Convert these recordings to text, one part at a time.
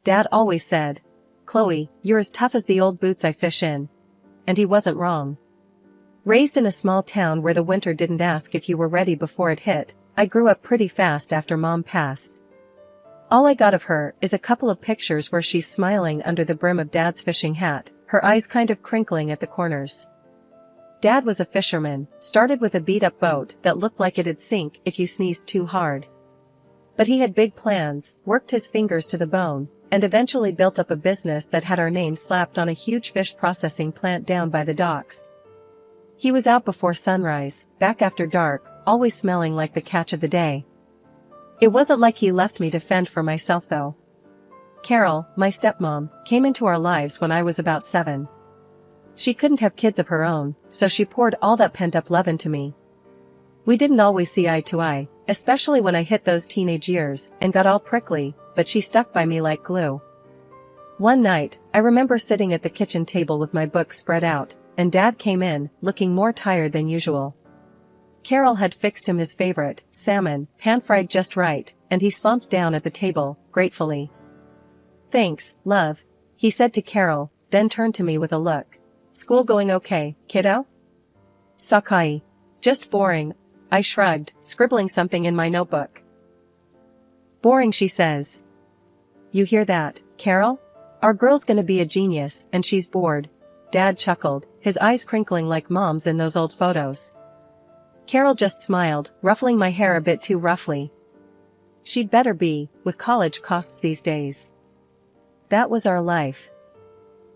Dad always said, "Chloe, you're as tough as the old boots I fish in." And he wasn't wrong. Raised in a small town where the winter didn't ask if you were ready before it hit, I grew up pretty fast after Mom passed. All I got of her is a couple of pictures where she's smiling under the brim of Dad's fishing hat, her eyes kind of crinkling at the corners. Dad was a fisherman, started with a beat-up boat that looked like it'd sink if you sneezed too hard. But he had big plans, worked his fingers to the bone, and eventually built up a business that had our name slapped on a huge fish processing plant down by the docks. He was out before sunrise, back after dark, always smelling like the catch of the day. It wasn't like he left me to fend for myself though. Carol, my stepmom, came into our lives when I was about 7. She couldn't have kids of her own, so she poured all that pent-up love into me. We didn't always see eye to eye, especially when I hit those teenage years and got all prickly, but she stuck by me like glue. One night, I remember sitting at the kitchen table with my book spread out, and Dad came in, looking more tired than usual. Carol had fixed him his favorite, salmon, pan-fried just right, and he slumped down at the table, gratefully. "Thanks, love," he said to Carol, then turned to me with a look. "School going okay, kiddo?" "Sakai. Just boring," I shrugged, scribbling something in my notebook. "Boring," she says. "You hear that, Carol? Our girl's gonna be a genius, and she's bored." Dad chuckled, his eyes crinkling like Mom's in those old photos. Carol just smiled, ruffling my hair a bit too roughly. She'd better be, with college costs these days. That was our life.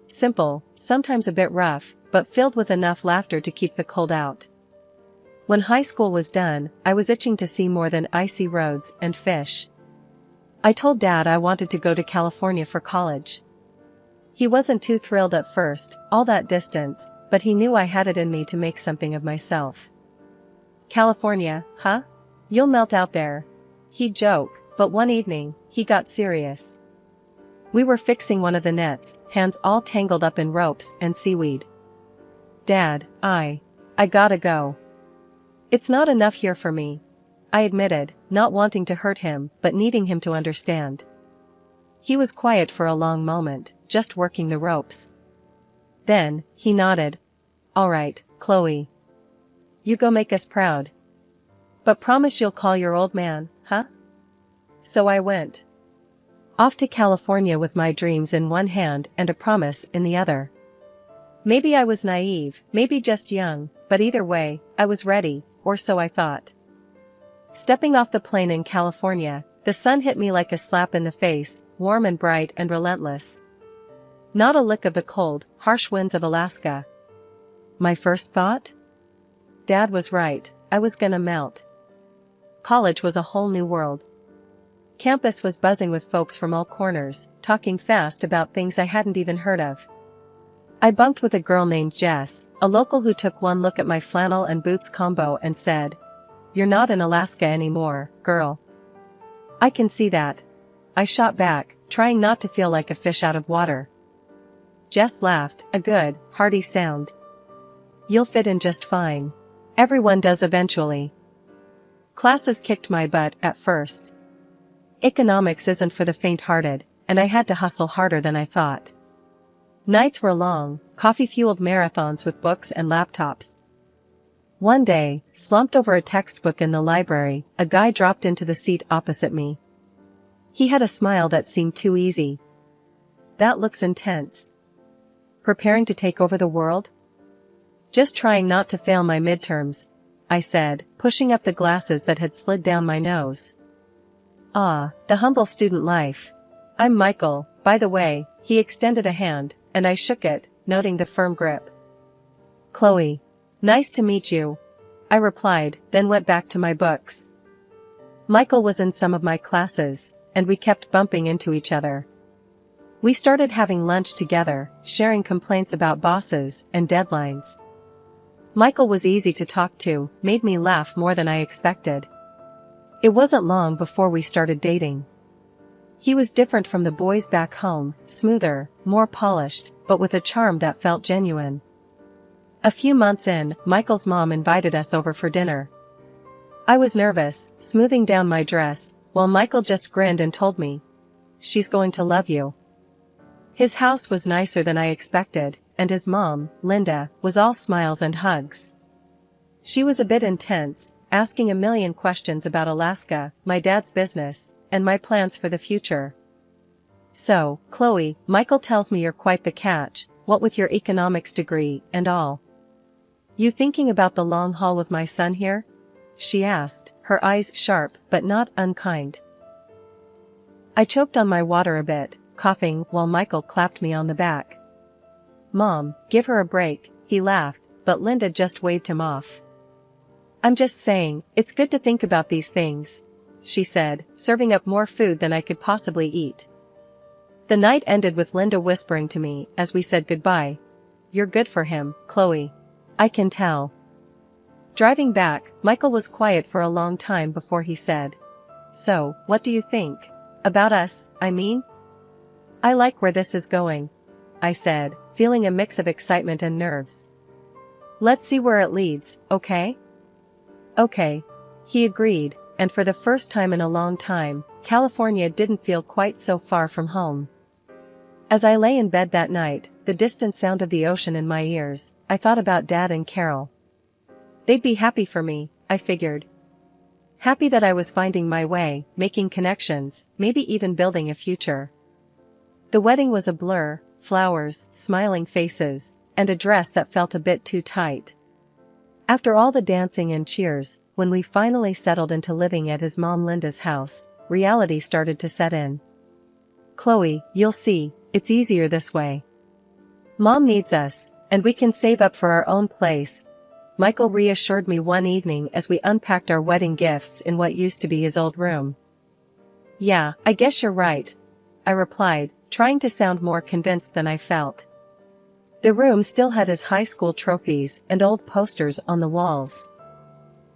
Simple, sometimes a bit rough, but filled with enough laughter to keep the cold out. When high school was done, I was itching to see more than icy roads and fish. I told Dad I wanted to go to California for college. He wasn't too thrilled at first, all that distance, but he knew I had it in me to make something of myself. "California, huh? You'll melt out there." He'd joke, but one evening, he got serious. We were fixing one of the nets, hands all tangled up in ropes and seaweed. "Dad, I gotta go. It's not enough here for me," I admitted, not wanting to hurt him but needing him to understand. He was quiet for a long moment, just working the ropes. Then, he nodded. "All right, Chloe. You go make us proud. But promise you'll call your old man, huh?" So I went. Off to California with my dreams in one hand and a promise in the other. Maybe I was naive, maybe just young, but either way, I was ready, or so I thought. Stepping off the plane in California, the sun hit me like a slap in the face, warm and bright and relentless. Not a lick of the cold, harsh winds of Alaska. My first thought? Dad was right, I was gonna melt. College was a whole new world. Campus was buzzing with folks from all corners, talking fast about things I hadn't even heard of. I bunked with a girl named Jess, a local who took one look at my flannel and boots combo and said, "You're not in Alaska anymore, girl." "I can see that," I shot back, trying not to feel like a fish out of water. Jess laughed, a good, hearty sound. "You'll fit in just fine. Everyone does eventually." Classes kicked my butt at first. Economics isn't for the faint-hearted, and I had to hustle harder than I thought. Nights were long, coffee-fueled marathons with books and laptops. One day, slumped over a textbook in the library, a guy dropped into the seat opposite me. He had a smile that seemed too easy. "That looks intense. Preparing to take over the world?" "Just trying not to fail my midterms," I said, pushing up the glasses that had slid down my nose. "Ah, the humble student life. I'm Michael, by the way." He extended a hand, and I shook it, noting the firm grip. "Chloe. Nice to meet you," I replied, then went back to my books. Michael was in some of my classes, and we kept bumping into each other. We started having lunch together, sharing complaints about bosses and deadlines. Michael was easy to talk to, made me laugh more than I expected. It wasn't long before we started dating. He was different from the boys back home, smoother, more polished, but with a charm that felt genuine. A few months in, Michael's mom invited us over for dinner. I was nervous, smoothing down my dress, while Michael just grinned and told me, she's going to love you." His house was nicer than I expected, and his mom, Linda, was all smiles and hugs. She was a bit intense, asking a million questions about Alaska, my dad's business, and my plans for the future. "So, Chloe, Michael tells me you're quite the catch, what with your economics degree and all. You thinking about the long haul with my son here?" she asked, her eyes sharp but not unkind. I choked on my water a bit, coughing while Michael clapped me on the back. "Mom, give her a break," he laughed, but Linda just waved him off. "I'm just saying, it's good to think about these things," she said, serving up more food than I could possibly eat. The night ended with Linda whispering to me as we said goodbye, "You're good for him, Chloe. I can tell." Driving back, Michael was quiet for a long time before he said, "So, what do you think? About us, I mean?" "I like where this is going," I said, feeling a mix of excitement and nerves. "Let's see where it leads, okay?" "Okay," he agreed, and for the first time in a long time, California didn't feel quite so far from home. As I lay in bed that night, the distant sound of the ocean in my ears, I thought about Dad and Carol. They'd be happy for me, I figured. Happy that I was finding my way, making connections, maybe even building a future. The wedding was a blur, flowers, smiling faces, and a dress that felt a bit too tight. After all the dancing and cheers, when we finally settled into living at his mom Linda's house, reality started to set in. "Chloe, you'll see, it's easier this way. Mom needs us, and we can save up for our own place," Michael reassured me one evening as we unpacked our wedding gifts in what used to be his old room. "Yeah, I guess you're right," I replied, trying to sound more convinced than I felt. The room still had his high school trophies and old posters on the walls.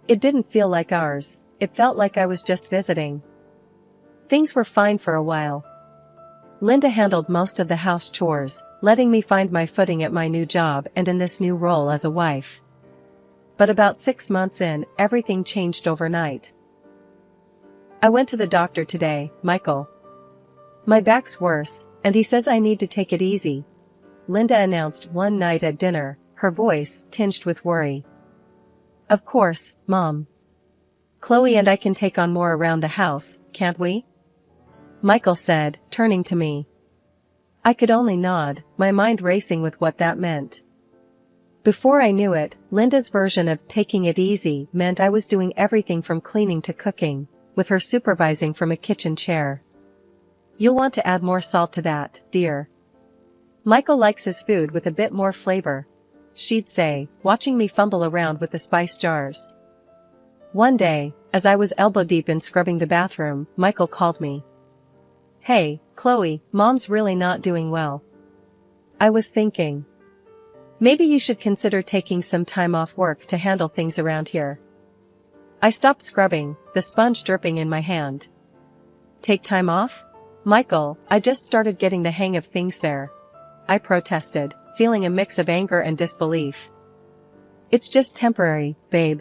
It didn't feel like ours, it felt like I was just visiting. Things were fine for a while. Linda handled most of the house chores, letting me find my footing at my new job and in this new role as a wife. But about 6 months in, everything changed overnight. "I went to the doctor today, Michael. My back's worse, and he says I need to take it easy," Linda announced one night at dinner, her voice tinged with worry. "Of course, Mom. Chloe and I can take on more around the house, can't we?" Michael said, turning to me. I could only nod, my mind racing with what that meant. Before I knew it, Linda's version of taking it easy meant I was doing everything from cleaning to cooking, with her supervising from a kitchen chair. "You'll want to add more salt to that, dear. Michael likes his food with a bit more flavor," she'd say, watching me fumble around with the spice jars. One day, as I was elbow deep in scrubbing the bathroom, Michael called me. "Hey, Chloe, Mom's really not doing well." I was thinking, maybe you should consider taking some time off work to handle things around here. I stopped scrubbing, the sponge dripping in my hand. "Take time off? Michael, I just started getting the hang of things there," I protested, feeling a mix of anger and disbelief. "It's just temporary, babe.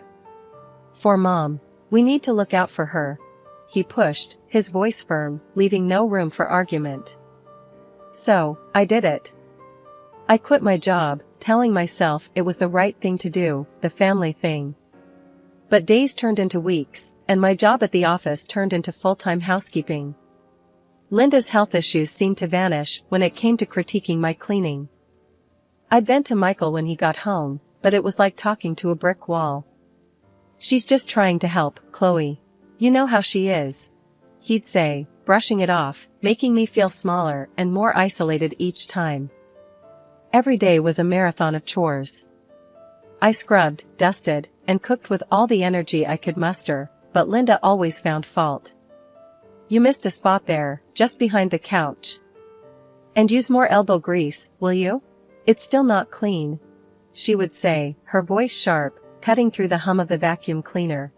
For Mom. We need to look out for her," he pushed, his voice firm, leaving no room for argument. So, I did it. I quit my job, telling myself it was the right thing to do, the family thing. But days turned into weeks, and my job at the office turned into full-time housekeeping. Linda's health issues seemed to vanish when it came to critiquing my cleaning. I'd vent to Michael when he got home, but it was like talking to a brick wall. "She's just trying to help, Chloe. You know how she is," he'd say, brushing it off, making me feel smaller and more isolated each time. Every day was a marathon of chores. I scrubbed, dusted, and cooked with all the energy I could muster, but Linda always found fault. "You missed a spot there, just behind the couch. And use more elbow grease, will you? It's still not clean," she would say, her voice sharp, cutting through the hum of the vacuum cleaner.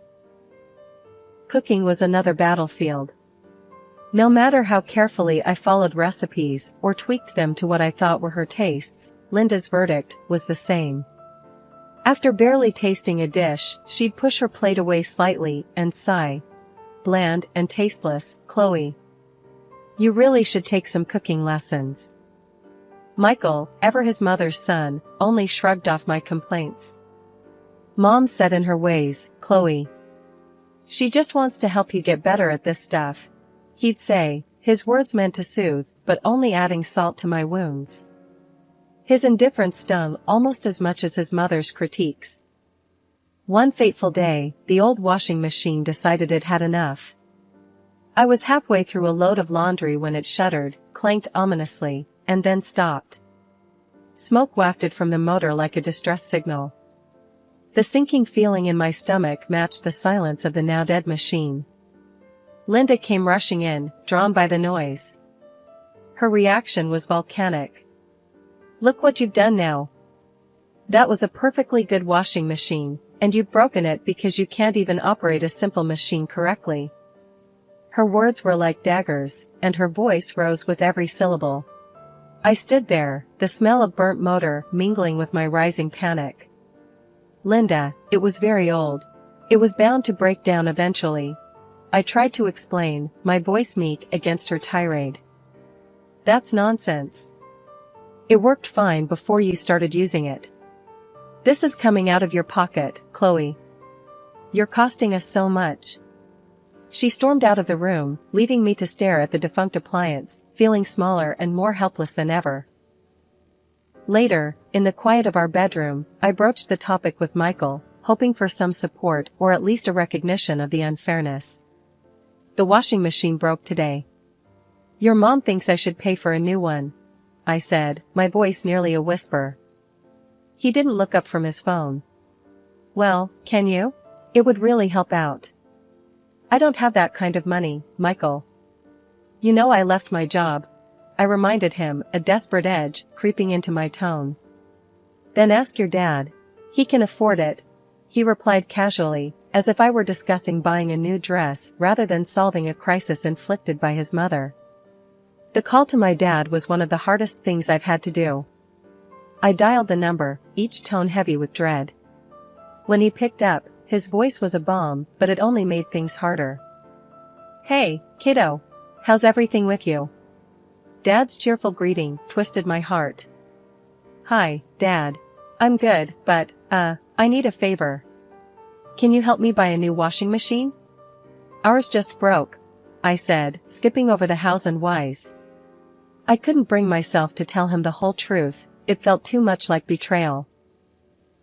Cooking was another battlefield. No matter how carefully I followed recipes or tweaked them to what I thought were her tastes, Linda's verdict was the same. After barely tasting a dish, she'd push her plate away slightly and sigh. "Bland and tasteless, Chloe. You really should take some cooking lessons. Michael, ever his mother's son, only shrugged off my complaints. Mom's set in her ways, Chloe. She just wants to help you get better at this stuff, he'd say, his words meant to soothe, but only adding salt to my wounds. His indifference stung almost as much as his mother's critiques. One fateful day, the old washing machine decided it had enough. I was halfway through a load of laundry when it shuddered, clanked ominously, and then stopped. Smoke wafted from the motor like a distress signal. The sinking feeling in my stomach matched the silence of the now-dead machine. Linda came rushing in, drawn by the noise. Her reaction was volcanic. "Look what you've done now. That was a perfectly good washing machine, and you've broken it because you can't even operate a simple machine correctly." Her words were like daggers, and her voice rose with every syllable. I stood there, the smell of burnt motor mingling with my rising panic. "Linda, it was very old. It was bound to break down eventually," I tried to explain, my voice meek against her tirade. "That's nonsense. It worked fine before you started using it. This is coming out of your pocket, Chloe. You're costing us so much." She stormed out of the room, leaving me to stare at the defunct appliance, feeling smaller and more helpless than ever. Later, in the quiet of our bedroom, I broached the topic with Michael, hoping for some support or at least a recognition of the unfairness. "The washing machine broke today. Your mom thinks I should pay for a new one," I said, my voice nearly a whisper. He didn't look up from his phone. "Well, can you? It would really help out." "I don't have that kind of money, Michael. You know I left my job," I reminded him, a desperate edge creeping into my tone. "Then ask your dad. He can afford it," he replied casually, as if I were discussing buying a new dress rather than solving a crisis inflicted by his mother. The call to my dad was one of the hardest things I've had to do. I dialed the number, each tone heavy with dread. When he picked up, his voice was a balm, but it only made things harder. "Hey, kiddo. How's everything with you?" Dad's cheerful greeting twisted my heart. "Hi, Dad. I'm good, but, I need a favor. Can you help me buy a new washing machine? Ours just broke," I said, skipping over the hows and whys. I couldn't bring myself to tell him the whole truth, it felt too much like betrayal.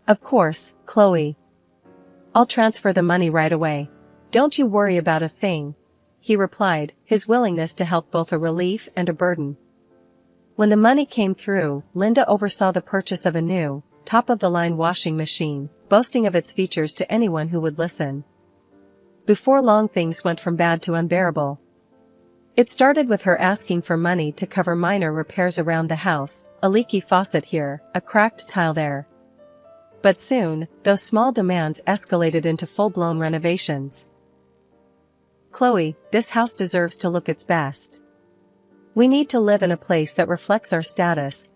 "Of course, Chloe. I'll transfer the money right away. Don't you worry about a thing," he replied, his willingness to help both a relief and a burden. When the money came through, Linda oversaw the purchase of a new, top-of-the-line washing machine, boasting of its features to anyone who would listen. Before long, things went from bad to unbearable. It started with her asking for money to cover minor repairs around the house, a leaky faucet here, a cracked tile there. But soon, those small demands escalated into full-blown renovations. "Chloe, this house deserves to look its best. We need to live in a place that reflects our status,"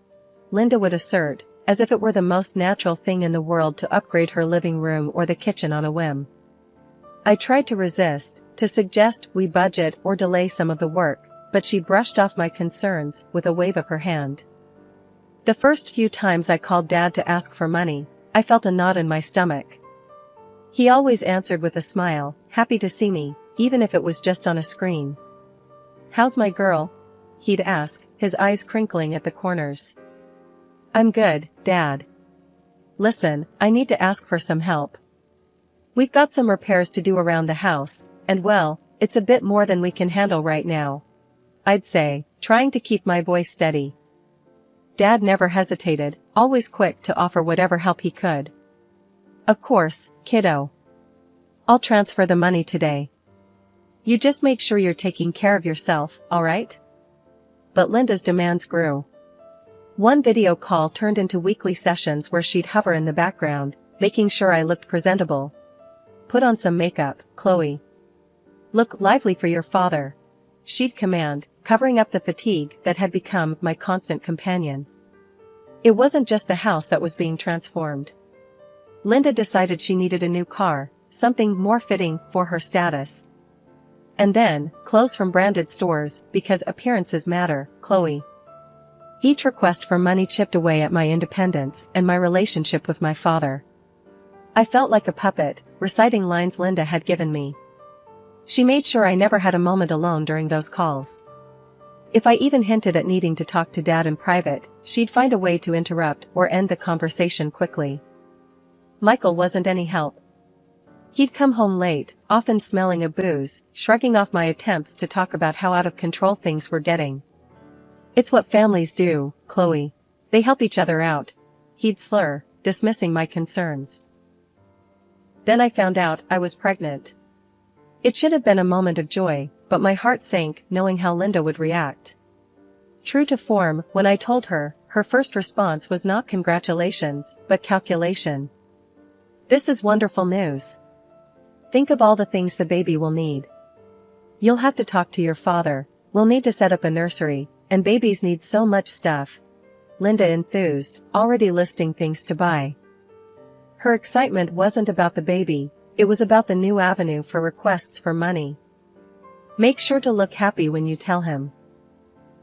Linda would assert, as if it were the most natural thing in the world to upgrade her living room or the kitchen on a whim. I tried to resist, to suggest we budget or delay some of the work, but she brushed off my concerns with a wave of her hand. The first few times I called Dad to ask for money, I felt a knot in my stomach. He always answered with a smile, happy to see me, even if it was just on a screen. "How's my girl?" he'd ask, his eyes crinkling at the corners. "I'm good, Dad. Listen, I need to ask for some help. We've got some repairs to do around the house, and well, it's a bit more than we can handle right now," I'd say, trying to keep my voice steady. Dad never hesitated, always quick to offer whatever help he could. "Of course, kiddo. I'll transfer the money today. You just make sure you're taking care of yourself, alright?" But Linda's demands grew. One video call turned into weekly sessions where she'd hover in the background, making sure I looked presentable. "Put on some makeup, Chloe. Look lively for your father," she'd command, covering up the fatigue that had become my constant companion. It wasn't just the house that was being transformed. Linda decided she needed a new car, something more fitting for her status. And then, clothes from branded stores, because appearances matter, Chloe. Each request for money chipped away at my independence and my relationship with my father. I felt like a puppet, reciting lines Linda had given me. She made sure I never had a moment alone during those calls. If I even hinted at needing to talk to Dad in private, she'd find a way to interrupt or end the conversation quickly. Michael wasn't any help. He'd come home late, often smelling of booze, shrugging off my attempts to talk about how out of control things were getting. "It's what families do, Chloe. They help each other out," he'd slur, dismissing my concerns. Then I found out I was pregnant. It should have been a moment of joy, but my heart sank knowing how Linda would react. True to form, when I told her, her first response was not congratulations, but calculation. "This is wonderful news. Think of all the things the baby will need. You'll have to talk to your father, we'll need to set up a nursery, and babies need so much stuff," Linda enthused, already listing things to buy. Her excitement wasn't about the baby, it was about the new avenue for requests for money. "Make sure to look happy when you tell him.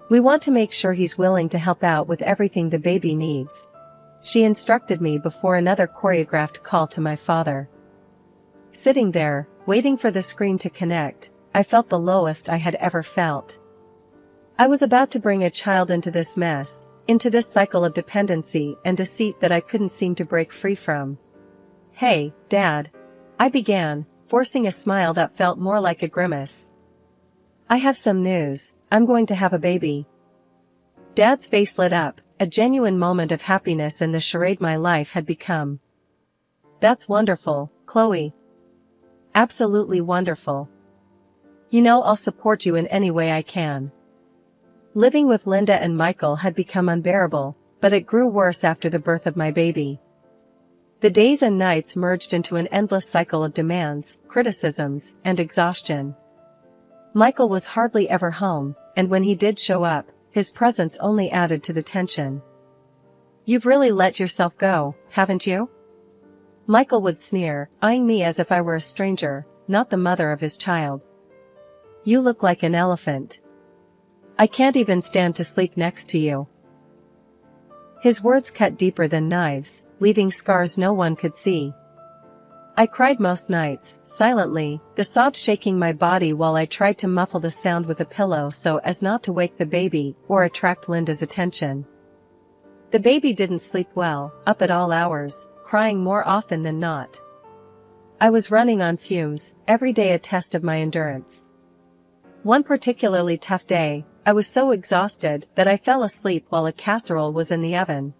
We want to make sure he's willing to help out with everything the baby needs," she instructed me before another choreographed call to my father. Sitting there, waiting for the screen to connect, I felt the lowest I had ever felt. I was about to bring a child into this mess, into this cycle of dependency and deceit that I couldn't seem to break free from. "Hey, Dad," I began, forcing a smile that felt more like a grimace. "I have some news, I'm going to have a baby." Dad's face lit up, a genuine moment of happiness in the charade my life had become. "That's wonderful, Chloe. Absolutely wonderful. You know I'll support you in any way I can." Living with Linda and Michael had become unbearable, but it grew worse after the birth of my baby. The days and nights merged into an endless cycle of demands, criticisms, and exhaustion. Michael was hardly ever home, and when he did show up, his presence only added to the tension. "You've really let yourself go, haven't you?" Michael would sneer, eyeing me as if I were a stranger, not the mother of his child. "You look like an elephant. I can't even stand to sleep next to you." His words cut deeper than knives, leaving scars no one could see. I cried most nights, silently, the sobs shaking my body while I tried to muffle the sound with a pillow so as not to wake the baby or attract Linda's attention. The baby didn't sleep well, up at all hours, crying more often than not. I was running on fumes, every day a test of my endurance. One particularly tough day, I was so exhausted that I fell asleep while a casserole was in the oven.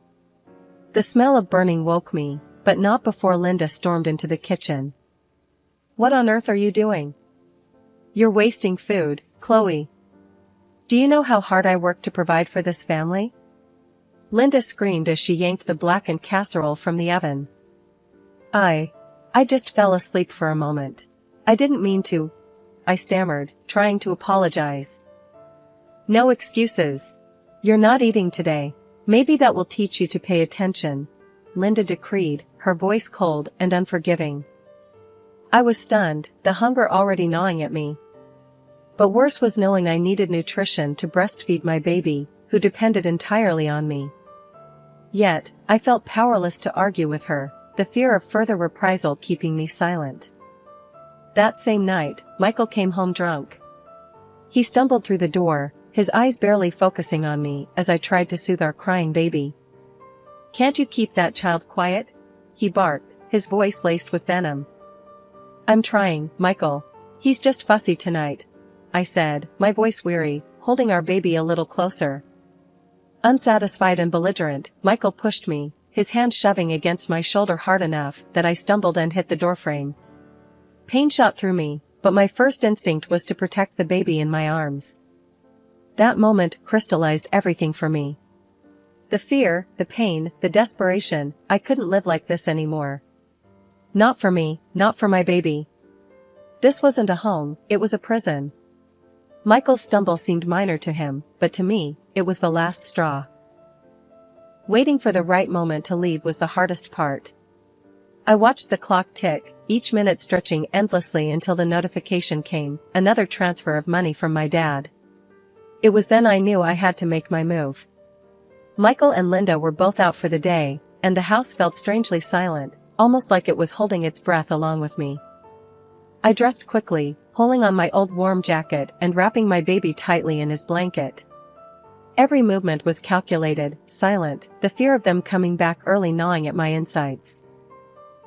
The smell of burning woke me, but not before Linda stormed into the kitchen. "What on earth are you doing? You're wasting food, Chloe. Do you know how hard I work to provide for this family?" Linda screamed as she yanked the blackened casserole from the oven. I just fell asleep for a moment. I didn't mean to," I stammered, trying to apologize. "No excuses. You're not eating today. Maybe that will teach you to pay attention," Linda decreed, her voice cold and unforgiving. I was stunned, the hunger already gnawing at me. But worse was knowing I needed nutrition to breastfeed my baby, who depended entirely on me. Yet, I felt powerless to argue with her, the fear of further reprisal keeping me silent. That same night, Michael came home drunk. He stumbled through the door, his eyes barely focusing on me as I tried to soothe our crying baby. "Can't you keep that child quiet?" he barked, his voice laced with venom. "I'm trying, Michael. He's just fussy tonight," I said, my voice weary, holding our baby a little closer. Unsatisfied and belligerent, Michael pushed me, his hand shoving against my shoulder hard enough that I stumbled and hit the doorframe. Pain shot through me, but my first instinct was to protect the baby in my arms. That moment crystallized everything for me. The fear, the pain, the desperation, I couldn't live like this anymore. Not for me, not for my baby. This wasn't a home, it was a prison. Michael's stumble seemed minor to him, but to me, it was the last straw. Waiting for the right moment to leave was the hardest part. I watched the clock tick, each minute stretching endlessly until the notification came, another transfer of money from my dad. It was then I knew I had to make my move. Michael and Linda were both out for the day, and the house felt strangely silent, almost like it was holding its breath along with me. I dressed quickly, pulling on my old warm jacket and wrapping my baby tightly in his blanket. Every movement was calculated, silent, the fear of them coming back early gnawing at my insides.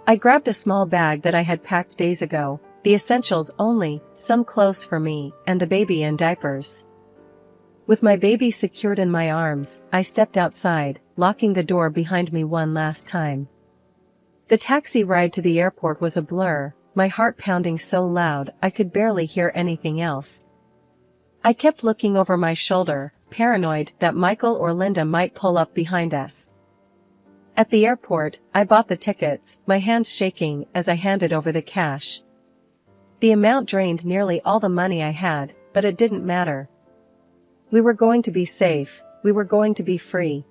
I grabbed a small bag that I had packed days ago, the essentials only, some clothes for me, and the baby in diapers. With my baby secured in my arms, I stepped outside, locking the door behind me one last time. The taxi ride to the airport was a blur, my heart pounding so loud I could barely hear anything else. I kept looking over my shoulder, paranoid that Michael or Linda might pull up behind us. At the airport, I bought the tickets, my hands shaking as I handed over the cash. The amount drained nearly all the money I had, but it didn't matter. We were going to be safe, we were going to be free.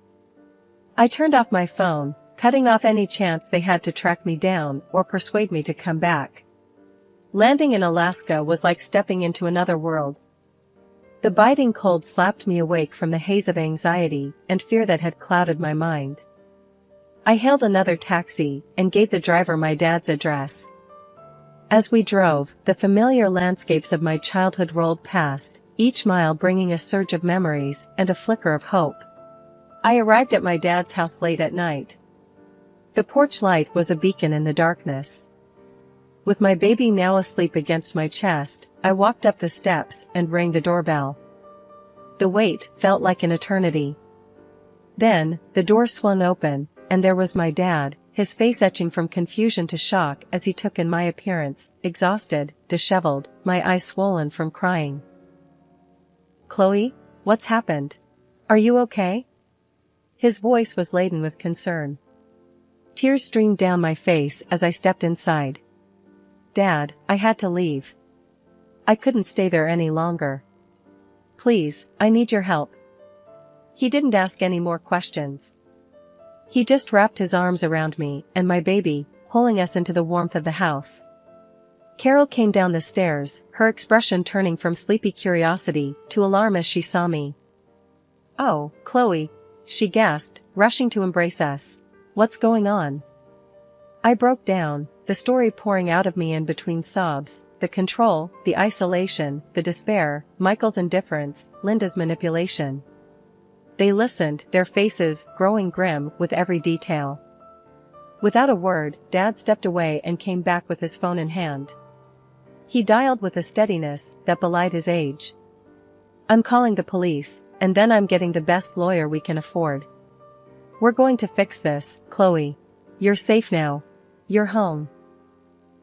I turned off my phone, cutting off any chance they had to track me down or persuade me to come back. Landing in Alaska was like stepping into another world. The biting cold slapped me awake from the haze of anxiety and fear that had clouded my mind. I hailed another taxi and gave the driver my dad's address. As we drove, the familiar landscapes of my childhood rolled past, each mile bringing a surge of memories and a flicker of hope. I arrived at my dad's house late at night. The porch light was a beacon in the darkness. With my baby now asleep against my chest, I walked up the steps and rang the doorbell. The wait felt like an eternity. Then, the door swung open, and there was my dad, his face etching from confusion to shock as he took in my appearance, exhausted, disheveled, my eyes swollen from crying. "Chloe, what's happened? Are you okay?" His voice was laden with concern. Tears streamed down my face as I stepped inside. "Dad, I had to leave. I couldn't stay there any longer. Please, I need your help." He didn't ask any more questions. He just wrapped his arms around me and my baby, pulling us into the warmth of the house. Carol came down the stairs, her expression turning from sleepy curiosity to alarm as she saw me. "Oh, Chloe," she gasped, rushing to embrace us. "What's going on?" I broke down, the story pouring out of me in between sobs, the control, the isolation, the despair, Michael's indifference, Linda's manipulation. They listened, their faces growing grim with every detail. Without a word, Dad stepped away and came back with his phone in hand. He dialed with a steadiness that belied his age. "I'm calling the police, and then I'm getting the best lawyer we can afford. We're going to fix this, Chloe. You're safe now. You're home."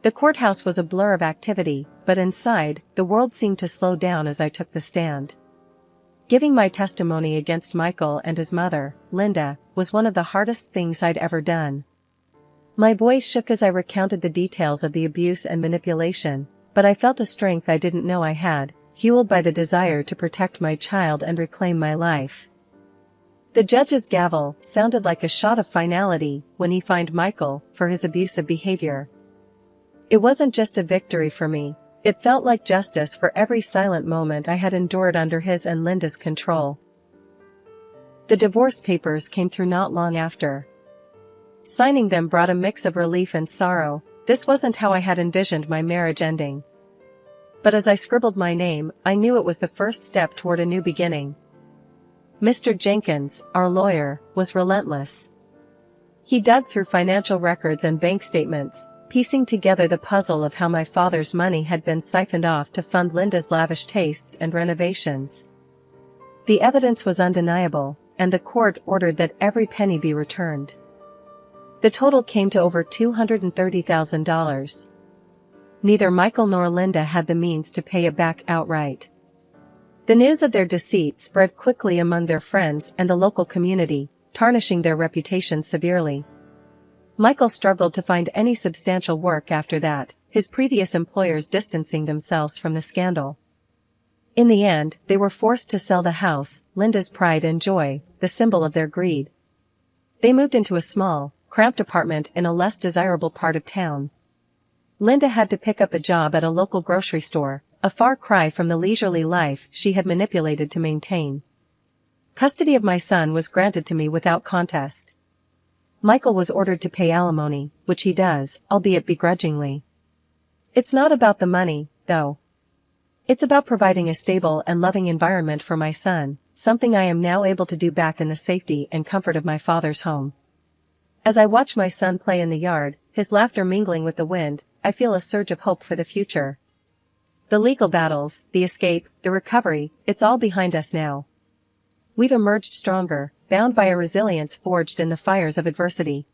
The courthouse was a blur of activity, but inside, the world seemed to slow down as I took the stand. Giving my testimony against Michael and his mother, Linda, was one of the hardest things I'd ever done. My voice shook as I recounted the details of the abuse and manipulation, but I felt a strength I didn't know I had, fueled by the desire to protect my child and reclaim my life. The judge's gavel sounded like a shot of finality when he fined Michael for his abusive behavior. It wasn't just a victory for me, it felt like justice for every silent moment I had endured under his and Linda's control. The divorce papers came through not long after. Signing them brought a mix of relief and sorrow. This wasn't how I had envisioned my marriage ending. But as I scribbled my name, I knew it was the first step toward a new beginning. Mr. Jenkins, our lawyer, was relentless. He dug through financial records and bank statements, piecing together the puzzle of how my father's money had been siphoned off to fund Linda's lavish tastes and renovations. The evidence was undeniable, and the court ordered that every penny be returned. The total came to over $230,000. Neither Michael nor Linda had the means to pay it back outright. The news of their deceit spread quickly among their friends and the local community, tarnishing their reputation severely. Michael struggled to find any substantial work after that, his previous employers distancing themselves from the scandal. In the end, they were forced to sell the house, Linda's pride and joy, the symbol of their greed. They moved into a small, cramped apartment in a less desirable part of town. Linda had to pick up a job at a local grocery store, a far cry from the leisurely life she had manipulated to maintain. Custody of my son was granted to me without contest. Michael was ordered to pay alimony, which he does, albeit begrudgingly. It's not about the money, though. It's about providing a stable and loving environment for my son, something I am now able to do back in the safety and comfort of my father's home. As I watch my son play in the yard, his laughter mingling with the wind, I feel a surge of hope for the future. The legal battles, the escape, the recovery, it's all behind us now. We've emerged stronger, bound by a resilience forged in the fires of adversity.